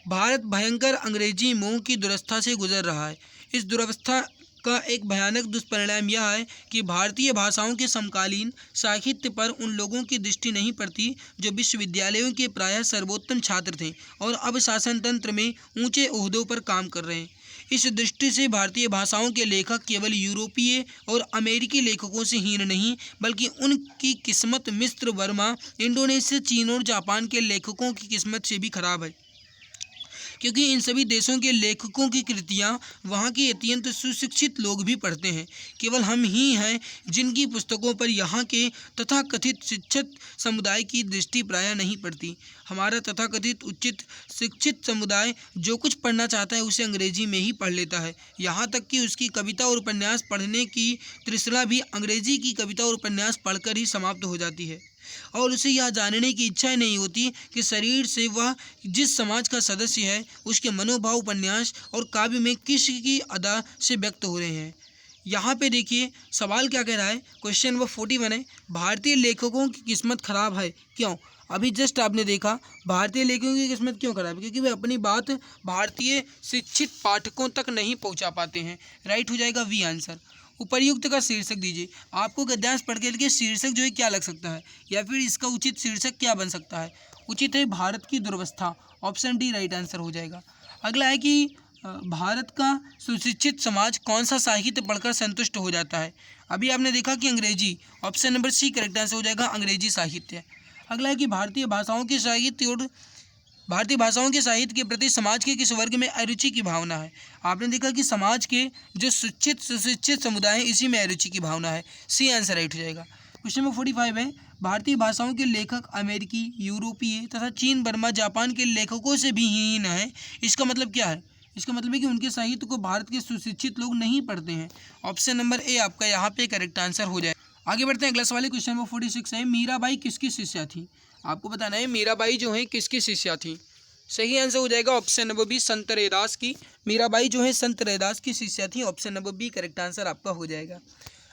[SPEAKER 1] भारत भयंकर अंग्रेजी मोह की दुरवस्था से गुजर रहा है। इस दुरवस्था का एक भयानक दुष्परिणाम यह है कि भारतीय भाषाओं के समकालीन साहित्य पर उन लोगों की दृष्टि नहीं पड़ती जो विश्वविद्यालयों के प्रायः सर्वोत्तम छात्र थे और अब शासन तंत्र में ऊंचे ओहदों पर काम कर रहे हैं। इस दृष्टि से भारतीय भाषाओं के लेखक केवल यूरोपीय और अमेरिकी लेखकों से हीन नहीं, बल्कि उनकी किस्मत मिस्र, बर्मा, इंडोनेशिया, चीन और जापान के लेखकों की किस्मत से भी खराब है, क्योंकि इन सभी देशों के लेखकों की कृतियाँ वहाँ के अत्यंत सुशिक्षित लोग भी पढ़ते हैं। केवल हम ही हैं जिनकी पुस्तकों पर यहाँ के तथाकथित शिक्षित समुदाय की दृष्टि प्रायः नहीं पड़ती। हमारा तथाकथित उचित शिक्षित समुदाय जो कुछ पढ़ना चाहता है उसे अंग्रेजी में ही पढ़ लेता है, यहाँ तक कि उसकी कविता और उपन्यास पढ़ने की तृष्णा भी अंग्रेजी की कविता और उपन्यास पढ़कर ही समाप्त हो जाती है, और उसे यह जानने की इच्छा नहीं होती कि शरीर से वह जिस समाज का सदस्य है उसके मनोभाव उपन्यास और काव्य में किस की अदा से व्यक्त हो रहे हैं। यहाँ पे देखिए सवाल क्या कह रहा है, क्वेश्चन नंबर 41 है, भारतीय लेखकों की किस्मत खराब है क्यों। अभी जस्ट आपने देखा भारतीय लेखकों की किस्मत क्यों खराब है, क्योंकि वे अपनी बात भारतीय शिक्षित पाठकों तक नहीं पहुँचा पाते हैं। राइट हो जाएगा वी आंसर। उपर्युक्त का शीर्षक दीजिए। आपको गद्यांश पढ़ के शीर्षक जो है क्या लग सकता है, या फिर इसका उचित शीर्षक क्या बन सकता है। उचित है भारत की दुर्वस्था, ऑप्शन डी राइट आंसर हो जाएगा। अगला है कि भारत का सुशिक्षित समाज कौन सा साहित्य पढ़कर संतुष्ट हो जाता है। अभी आपने देखा कि अंग्रेजी, option number C correct answer हो जाएगा, अंग्रेजी साहित्य। अगला है कि भारतीय भाषाओं के साहित्य के प्रति समाज के किस वर्ग में अरुचि की भावना है। आपने देखा कि समाज के जो सुशिक्षित समुदाय है इसी में अरुचि की भावना है, सी आंसर राइट हो जाएगा। क्वेश्चन नंबर 45 है, भारतीय भाषाओं के लेखक अमेरिकी, यूरोपीय तथा चीन, बर्मा, जापान के लेखकों से भी हीन है। इसका मतलब क्या है, इसका मतलब है कि उनके साहित्य को भारत के सुशिक्षित लोग नहीं पढ़ते हैं। ऑप्शन नंबर ए आपका यहाँ पे करेक्ट आंसर हो जाए। आगे बढ़ते हैं अगला सवाल है, क्वेश्चन नंबर 46 है, मीराबाई किसकी शिष्या थी। आपको बताना है मीराबाई जो है किसकी शिष्या थी। सही आंसर हो जाएगा ऑप्शन नंबर बी, संत रैदास की। मीराबाई जो है संत रैदास की शिष्या थी, option number B correct answer आपका हो जाएगा।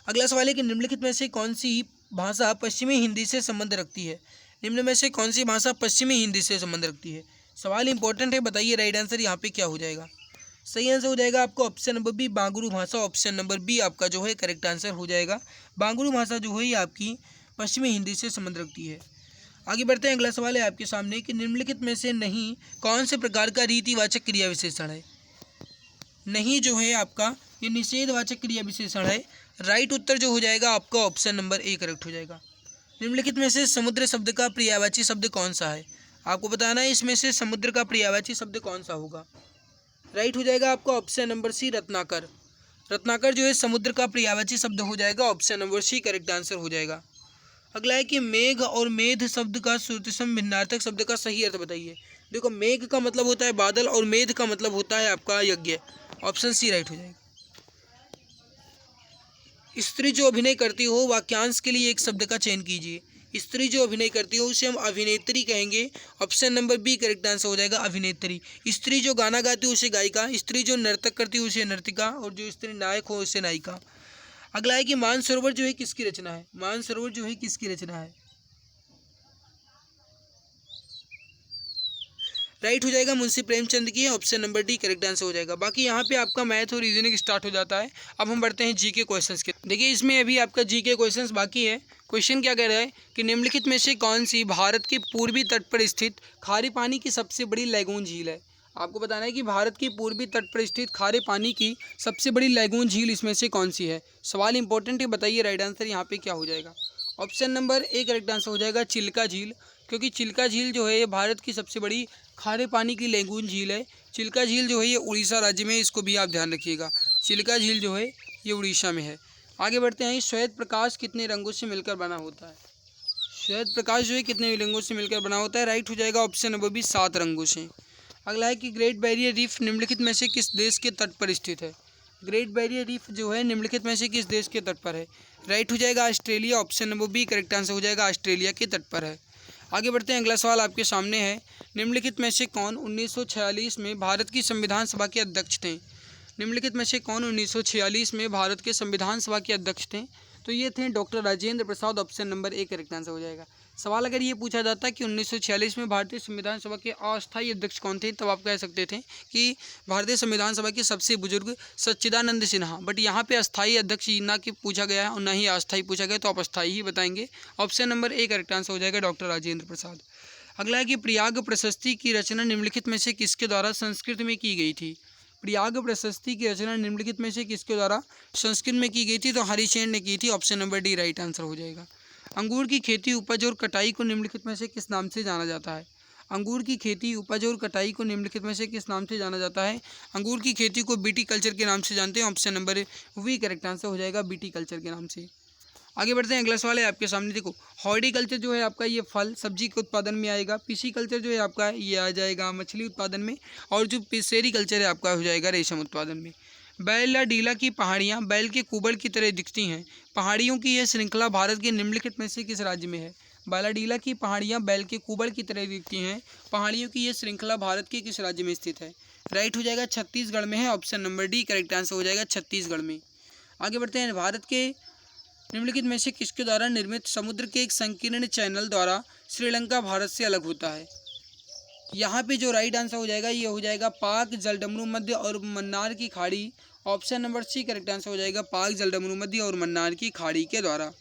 [SPEAKER 1] अगला सवाल है कि निम्नलिखित में से कौन सी भाषा पश्चिमी हिंदी से संबंध रखती है। निम्न में से कौन सी भाषा पश्चिमी हिंदी से संबंध रखती है। सवाल इंपॉर्टेंट है, बताइए राइट आंसर यहाँ पे क्या हो जाएगा। सही आंसर हो जाएगा आपको ऑप्शन नंबर बी, बांगुरू भाषा, ऑप्शन नंबर बी आपका जो है करेक्ट आंसर हो जाएगा। बांगुरू भाषा जो है ये आपकी पश्चिमी हिंदी से संबंध रखती है। आगे बढ़ते हैं, अगला सवाल है आपके सामने कि निम्नलिखित में से नहीं कौन से प्रकार का रीतिवाचक क्रिया विशेषण है। नहीं जो है आपका ये निषेधवाचक क्रिया विशेषण है। राइट उत्तर जो हो जाएगा आपका ऑप्शन नंबर ए करेक्ट हो जाएगा। निम्नलिखित में से समुद्र शब्द का पर्यायवाची शब्द कौन सा है। आपको बताना है इसमें से समुद्र का पर्यायवाची शब्द कौन सा होगा। राइट हो जाएगा आपका ऑप्शन नंबर सी, रत्नाकर। रत्नाकर जो है समुद्र का पर्यायवाची शब्द हो जाएगा, option number C correct answer हो जाएगा। अगला है कि मेघ और मेध शब्द का श्रुतिसम भिन्नार्थक शब्द का सही अर्थ बताइए। देखो मेघ का मतलब होता है बादल और मेध का मतलब होता है आपका यज्ञ, ऑप्शन सी राइट हो जाएगा। स्त्री जो अभिनय करती हो वाक्यांश के लिए एक शब्द का चयन कीजिए। स्त्री जो अभिनय करती हो उसे हम अभिनेत्री कहेंगे, option number B correct answer हो जाएगा, अभिनेत्री। स्त्री जो गाना गाती हो उसे गायिका, स्त्री जो नर्तक करती हो उसे नर्तिका, और जो स्त्री नायक हो उसे नायिका। अगला है कि मानसरोवर जो है किसकी रचना है। मानसरोवर जो है किसकी रचना है। राइट हो जाएगा मुंशी प्रेमचंद की, option number D correct answer हो जाएगा। बाकी यहाँ पे आपका मैथ और रीजनिंग स्टार्ट हो जाता है। अब हम बढ़ते हैं जीके क्वेश्चंस के। देखिए इसमें अभी आपका जीके क्वेश्चंस बाकी है। क्वेश्चन क्या कह रहा है कि निम्नलिखित में से कौन सी भारत के पूर्वी तट पर स्थित खारे पानी की सबसे बड़ी लैगून झील है। आपको बताना है कि भारत की पूर्वी तट पर स्थित खारे पानी की सबसे बड़ी लैगून झील इसमें से कौन सी है। सवाल इंपॉर्टेंट है, बताइए राइट आंसर यहाँ पे क्या हो जाएगा। Option number A correct answer हो जाएगा, चिल्का झील। क्योंकि चिल्का झील जो है ये भारत की सबसे बड़ी खारे पानी की लैगून झील है। चिल्का झील जो है ये उड़ीसा राज्य में है, इसको भी आप ध्यान रखिएगा। चिल्का झील जो है ये उड़ीसा में है। आगे बढ़ते हैं, श्वेत प्रकाश कितने रंगों से मिलकर बना होता है। श्वेत प्रकाश जो है कितने रंगों से मिलकर बना होता है। राइट हो जाएगा ऑप्शन नंबर बी, 7 रंगों से। अगला है कि ग्रेट बैरियर रीफ निम्नलिखित में से किस देश के तट पर स्थित है। ग्रेट बैरियर रीफ जो है निम्नलिखित में से किस देश के तट पर है। राइट हो जाएगा Australia, option number B correct answer हो जाएगा, ऑस्ट्रेलिया के तट पर है। आगे बढ़ते हैं, अगला सवाल आपके सामने है, निम्नलिखित में से कौन 1946 में भारत की संविधान सभा के अध्यक्ष थे। निम्नलिखित में से कौन 1946 में भारत के संविधान सभा के अध्यक्ष थे। तो ये थे doctor Rajendra Prasad, option number A correct answer हो जाएगा। सवाल अगर ये पूछा जाता कि 1946 में भारतीय संविधान सभा के अस्थायी अध्यक्ष कौन थे, तब आप कह सकते थे कि भारतीय संविधान सभा के सबसे बुजुर्ग सच्चिदानंद सिन्हा। बट यहाँ पे अस्थायी अध्यक्ष ना कि पूछा गया है और ना ही अस्थायी पूछा गया, तो आप अस्थायी ही बताएंगे। Option number A correct answer हो जाएगा, डॉक्टर राजेंद्र प्रसाद। अगला है कि प्रयाग प्रशस्ति की रचना निम्नलिखित में से किसके द्वारा संस्कृत में की गई थी। प्रयाग प्रशस्ति की रचना निम्नलिखित में से किसके द्वारा संस्कृत में की गई थी। तो हरिसेन ने की थी, option number D right answer हो जाएगा। अंगूर की खेती, उपज और कटाई को निम्नलिखित में से किस नाम से जाना जाता है। अंगूर की खेती, उपज और कटाई को निम्नलिखित में से किस नाम से जाना जाता है। अंगूर की खेती को बीटी कल्चर के नाम से जानते हैं, option number B correct answer हो जाएगा, बीटी कल्चर के नाम से। आगे बढ़ते हैं, अगला सवाल है आपके सामने। देखो हॉर्टिकल्चर जो है आपका ये फल सब्जी के उत्पादन में आएगा। पिसीकल्चर जो है आपका ये आ जाएगा मछली उत्पादन में, और जो सेरीकल्चर है आपका हो जाएगा रेशम उत्पादन में। बैलाडीला की पहाड़ियाँ बैल के कुबड़ की तरह दिखती हैं। पहाड़ियों की यह श्रृंखला भारत के निम्नलिखित में से किस राज्य में है। बैलाडीला की पहाड़ियाँ बैल के कुबड़ की तरह दिखती हैं। पहाड़ियों की यह श्रृंखला भारत के किस राज्य में स्थित है। राइट हो जाएगा छत्तीसगढ़ में है, option number D correct answer हो जाएगा, छत्तीसगढ़ में। आगे बढ़ते हैं। भारत के निम्नलिखित में से किसके द्वारा निर्मित समुद्र के एक संकीर्ण चैनल द्वारा श्रीलंका भारत से अलग होता है? यहाँ पे जो राइट आंसर हो जाएगा ये हो जाएगा पाक, जलडमरू मध्य और मन्नार की खाड़ी। Option number C correct answer हो जाएगा पाक, जलडमरू मध्य और मन्नार की खाड़ी के द्वारा।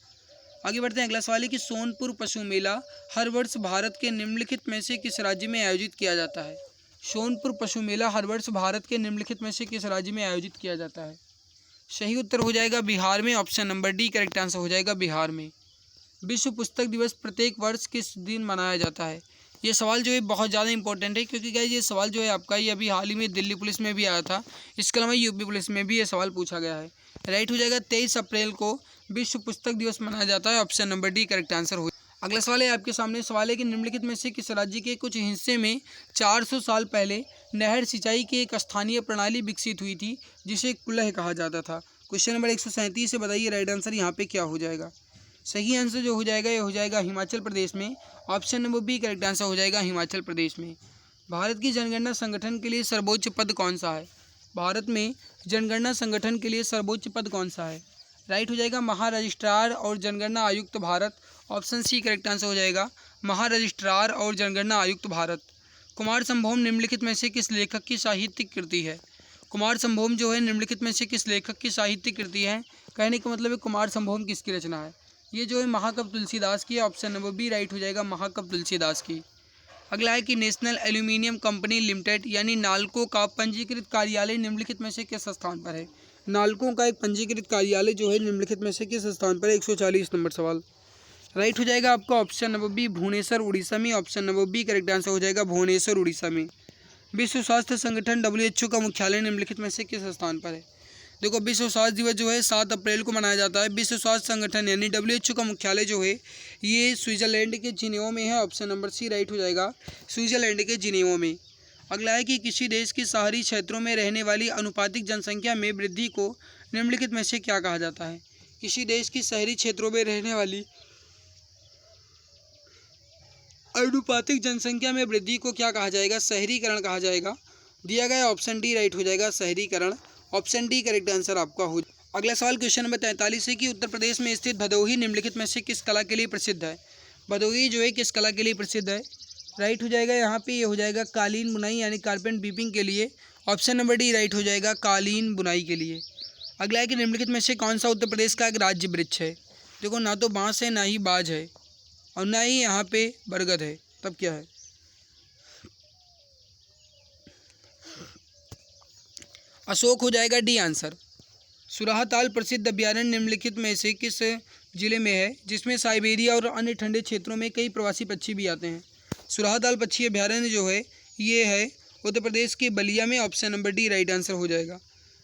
[SPEAKER 1] आगे बढ़ते हैं। अगला सवाल है कि सोनपुर पशु मेला हर वर्ष भारत के निम्नलिखित में से किस राज्य में आयोजित किया जाता है? सोनपुर पशु मेला हर वर्ष भारत के निम्नलिखित में से किस राज्य में आयोजित किया जाता है? सही उत्तर हो जाएगा बिहार में। Option number D correct answer हो जाएगा बिहार में। विश्व पुस्तक दिवस प्रत्येक वर्ष किस दिन मनाया जाता है? ये सवाल जो है बहुत ज़्यादा इंपॉर्टेंट है, क्योंकि गाइस ये सवाल जो है आपका ये अभी हाल ही में दिल्ली पुलिस में भी आया था। इसके अलावा यूपी पुलिस में भी ये सवाल पूछा गया है। राइट हो जाएगा 23 अप्रैल को विश्व पुस्तक दिवस मनाया जाता है। Option number D correct answer हो। अगला सवाल है आपके सामने। सवाल है कि निम्नलिखित में से किस राज्य के कुछ हिस्से में 400 साल पहले नहर सिंचाई की एक स्थानीय प्रणाली विकसित हुई थी जिसे कुल्लह कहा जाता था? क्वेश्चन नंबर 137 से बताइए राइट आंसर यहाँ पे क्या हो जाएगा। सही आंसर जो हो जाएगा ये हो जाएगा हिमाचल प्रदेश में। Option number B correct answer हो जाएगा हिमाचल प्रदेश में। भारत की जनगणना संगठन के लिए सर्वोच्च पद कौन सा है? भारत में जनगणना संगठन के लिए सर्वोच्च पद कौन सा है? राइट हो जाएगा महारजिस्ट्रार और जनगणना आयुक्त Bharat. Option C correct answer हो जाएगा महारजिस्ट्रार और जनगणना आयुक्त भारत। कुमार संभोम निम्नलिखित में से किस लेखक की साहित्यिक कृति है? कुमार संभोम जो है निम्नलिखित में से किस लेखक की साहित्यिक कृति है? कहने का मतलब है कुमार संभोम किसकी रचना है? ये जो है महाकवि तुलसीदास की। ऑप्शन नंबर बी राइट हो जाएगा महाकवि तुलसीदास की। अगला है कि नेशनल एल्यूमिनियम कंपनी लिमिटेड यानी नाल्को का पंजीकृत कार्यालय निम्नलिखित में से किस स्थान पर है? नाल्को का एक पंजीकृत कार्यालय जो है निम्नलिखित में से किस स्थान पर है? 140 नंबर सवाल। राइट हो जाएगा आपका option number B Bhubaneswar Orissa में। Option number B correct answer हो जाएगा भुवनेश्वर उड़ीसा में। विश्व स्वास्थ्य संगठन WHO का मुख्यालय निम्नलिखित में से किस स्थान पर है? देखो विश्व स्वास्थ्य दिवस जो है 7 अप्रैल को मनाया जाता है। विश्व स्वास्थ्य संगठन यानी WHO का मुख्यालय जो है ये स्विट्जरलैंड के जिनेवा में है। ऑप्शन नंबर सी राइट हो जाएगा स्विट्जरलैंड के जिनेवा में। अगला है कि किसी देश के शहरी क्षेत्रों में रहने वाली अनुपातिक जनसंख्या में वृद्धि को निम्नलिखित में से क्या कहा जाता है? किसी देश की शहरी क्षेत्रों में रहने वाली अनुपातिक जनसंख्या में वृद्धि को क्या कहा जाएगा? शहरीकरण कहा जाएगा। दिया गया ऑप्शन डी राइट हो जाएगा शहरीकरण। ऑप्शन डी करेक्ट आंसर आपका हो। अगला सवाल क्वेश्चन नंबर 43 है कि उत्तर प्रदेश में स्थित भदोही निम्नलिखित में से किस कला के लिए प्रसिद्ध है? भदोही जो है किस कला के लिए प्रसिद्ध है? राइट हो जाएगा यहाँ पे ये हो जाएगा कालीन बुनाई यानी कारपेंट वीविंग के लिए। ऑप्शन नंबर डी राइट हो जाएगा कालीन बुनाई के लिए। अगला है कि निम्नलिखित में से कौन सा उत्तर प्रदेश का एक राज्य वृक्ष है? देखो ना तो बांस है, ना ही बाज है और ना ही यहाँ पे बरगद है, तब क्या है? अशोक हो जाएगा डी आंसर। सुराहताल प्रसिद्ध अभ्यारण्य निम्नलिखित में से किस जिले में है जिसमें साइबेरिया और अन्य ठंडे क्षेत्रों में कई प्रवासी पक्षी भी आते हैं? सुराहताल पक्षी अभ्यारण्य जो है ये है उत्तर प्रदेश के बलिया में। Option number D right answer हो जाएगा।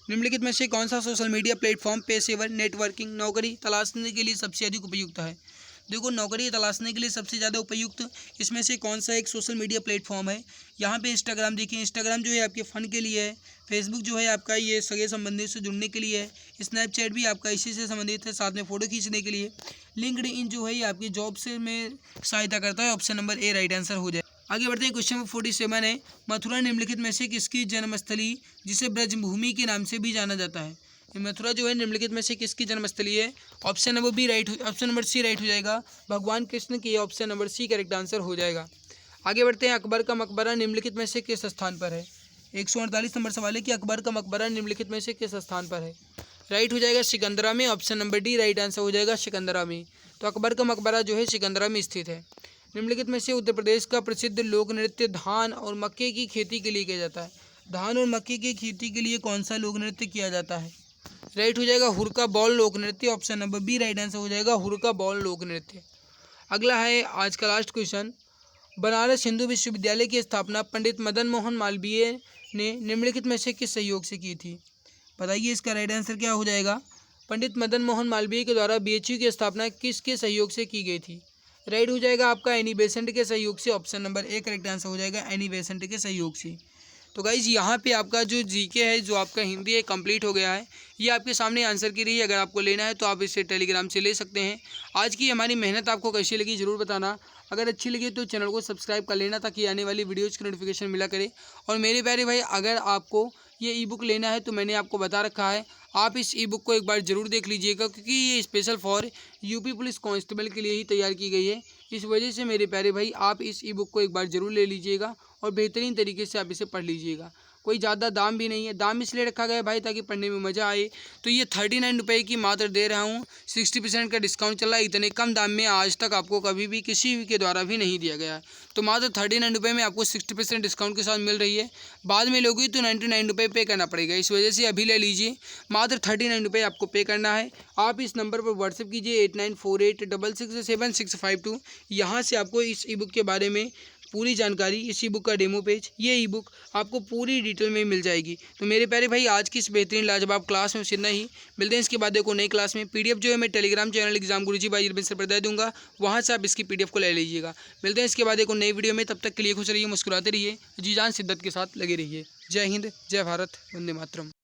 [SPEAKER 1] निम्नलिखित में से कौन सा सोशल मीडिया प्लेटफॉर्म पेशेवर नेटवर्किंग नौकरी तलाशने के लिए सबसे अधिक उपयुक्त है? देखो नौकरी तलाशने के लिए सबसे ज़्यादा उपयुक्त इसमें से कौन सा एक सोशल मीडिया प्लेटफॉर्म है? यहाँ पे इंस्टाग्राम देखिए। इंस्टाग्राम जो है आपके फ़न के लिए है। फेसबुक जो है आपका ये सगे संबंधित से जुड़ने के लिए है। स्नैपचैट भी आपका इसी से संबंधित है, साथ में फ़ोटो खींचने के लिए। लिंक्डइन जो है ये आपकी जॉब से में सहायता करता है। Option number A right answer हो जाए। आगे बढ़ते हैं। क्वेश्चन नंबर 47 है मथुरा निम्नलिखित में से किसकी जन्मस्थली जिसे ब्रजभूमि के नाम से भी जाना जाता है? मथुरा जो है निम्नलिखित में से किसकी जन्मस्थली है? Option number B right option number C right हो जाएगा भगवान कृष्ण की। Option number C correct answer हो जाएगा। आगे बढ़ते हैं। अकबर का मकबरा निम्नलिखित में से किस स्थान पर है? 148 नंबर सवाल है कि अकबर का मकबरा निम्नलिखित में से किस स्थान पर है? राइट हो जाएगा सिकंदरा में। Option number D right answer हो जाएगा सिकंदरा में। तो अकबर का मकबरा जो है सिकंदरा में स्थित है। निम्नलिखित में से उत्तर प्रदेश का प्रसिद्ध लोक नृत्य धान और मक्के की खेती के लिए किया जाता है? धान और मक्के की खेती के लिए कौन सा लोक नृत्य किया जाता है? राइट हो जाएगा हुरका बॉल लोक नृत्य। Option number B right answer हो जाएगा हुरका बॉल लोक नृत्य। अगला है आज का लास्ट क्वेश्चन। बनारस हिंदू विश्वविद्यालय की स्थापना पंडित मदन मोहन मालवीय ने निम्नलिखित में से किस सहयोग से की थी? बताइए इसका राइट आंसर क्या हो जाएगा? पंडित मदन मोहन मालवीय के द्वारा BHU की स्थापना किसके सहयोग से की गई थी? राइट हो जाएगा आपका एनी बेसेंट के सहयोग से। Option number A correct answer हो जाएगा एनी बेसेंट के सहयोग से। तो गाइज यहाँ पे आपका जो जीके है जो आपका हिंदी है कंप्लीट हो गया है। ये आपके सामने आंसर की रही है। अगर आपको लेना है तो आप इसे टेलीग्राम से ले सकते हैं। आज की हमारी मेहनत आपको कैसी लगी ज़रूर बताना। अगर अच्छी लगी तो चैनल को सब्सक्राइब कर लेना ताकि आने वाली वीडियोज़ की नोटिफिकेशन मिला करे। और मेरे प्यारे भाई, अगर आपको ये ई बुक लेना है तो मैंने आपको बता रखा है, आप इस ई बुक को एक बार ज़रूर देख लीजिएगा, क्योंकि ये special for UP police constable के लिए ही तैयार की गई है। इस वजह से मेरे प्यारे भाई, आप इस ई बुक को एक बार ज़रूर ले लीजिएगा और बेहतरीन तरीके से आप इसे पढ़ लीजिएगा। कोई ज़्यादा दाम भी नहीं है, दाम इसलिए रखा गया है भाई ताकि पढ़ने में मज़ा आए। तो ये 39 रुपये की मात्र दे रहा हूँ, 60% का डिस्काउंट चल रहा है। इतने कम दाम में आज तक आपको कभी भी किसी के द्वारा भी नहीं दिया गया है। तो मात्र 39 रुपये में आपको 60% डिस्काउंट के साथ मिल रही है। बाद में लोगे तो 99 रुपये पे करना पड़ेगा, इस वजह से अभी ले लीजिए। मात्र 39 रुपये आपको पे करना है। आप इस नंबर पर व्हाट्सएप कीजिए 8948667652। यहाँ से आपको इस ई बुक के बारे में पूरी जानकारी, इस ई बुक का डेमो पेज, ये ई बुक आपको पूरी डिटेल में मिल जाएगी। तो मेरे प्यारे भाई, आज की इस बेहतरीन लाजवाब क्लास में इतना ही। मिलते हैं इसके बाद देखो नई क्लास में। पीडीएफ जो है मैं टेलीग्राम चैनल एग्जाम गुरुजी भाई से पर दे दूंगा, वहाँ से आप इसकी पीडीएफ को ले लीजिएगा। मिलते हैं इसके बाद देखो नई वीडियो में, तब तक के लिए खुश रहिए, मुस्कुराते रहिए, जी जान शिद्दत के साथ लगे रहिए। जय हिंद, जय भारत, वंदे मातरम।